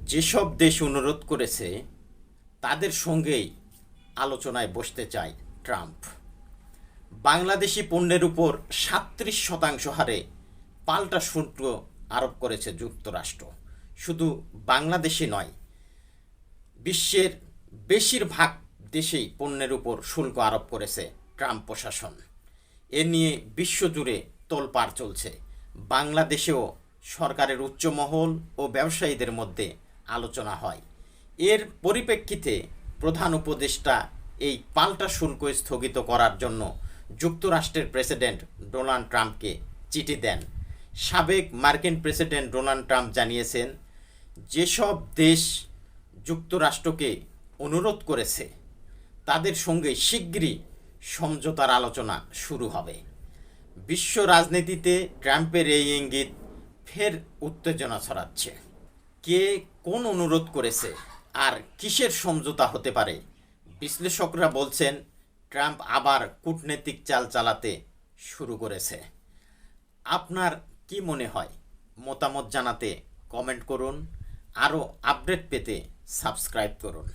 যেসব দেশ অনুরোধ করেছে তাদের সঙ্গেই আলোচনায় বসতে চায় ট্রাম্প। বাংলাদেশি পণ্যের উপর ৩৭% হারে পাল্টা শুল্ক আরোপ করেছে যুক্তরাষ্ট্র। শুধু বাংলাদেশে নয়, বিশ্বের বেশিরভাগ দেশেই পণ্যের উপর শুল্ক আরোপ করেছে ট্রাম্প প্রশাসন। এ নিয়ে বিশ্বজুড়ে তোলপাড় চলছে। বাংলাদেশেও সরকারের উচ্চমহল ও ব্যবসায়ীদের মধ্যে আলোচনা হয়। এর পরিপ্রেক্ষিতে প্রধান উপদেষ্টা এই পাল্টা শুল্ক স্থগিত করার জন্য যুক্তরাষ্ট্রের প্রেসিডেন্ট ডোনাল্ড ট্রাম্পকে চিঠি দেন। সাবেক মার্কিন প্রেসিডেন্ট ডোনাল্ড ট্রাম্প জানিয়েছেন, যেসব দেশ যুক্তরাষ্ট্রকে অনুরোধ করেছে তাদের সঙ্গে শিগগিরই সমঝোতার আলোচনা শুরু হবে। বিশ্ব রাজনীতিতে ট্রাম্পের এই ইঙ্গিত ফের উত্তেজনা ছড়াচ্ছে। কে কোন অনুরোধ করেছে আর কিসের সমঝোতা হতে পারে? বিশ্লেষকরা বলছেন, ট্রাম্প আবার কূটনৈতিক চাল চালাতে শুরু করেছে। আপনার কি মনে হয়? মতামত জানাতে কমেন্ট করুন। আরও আপডেট পেতে সাবস্ক্রাইব করুন।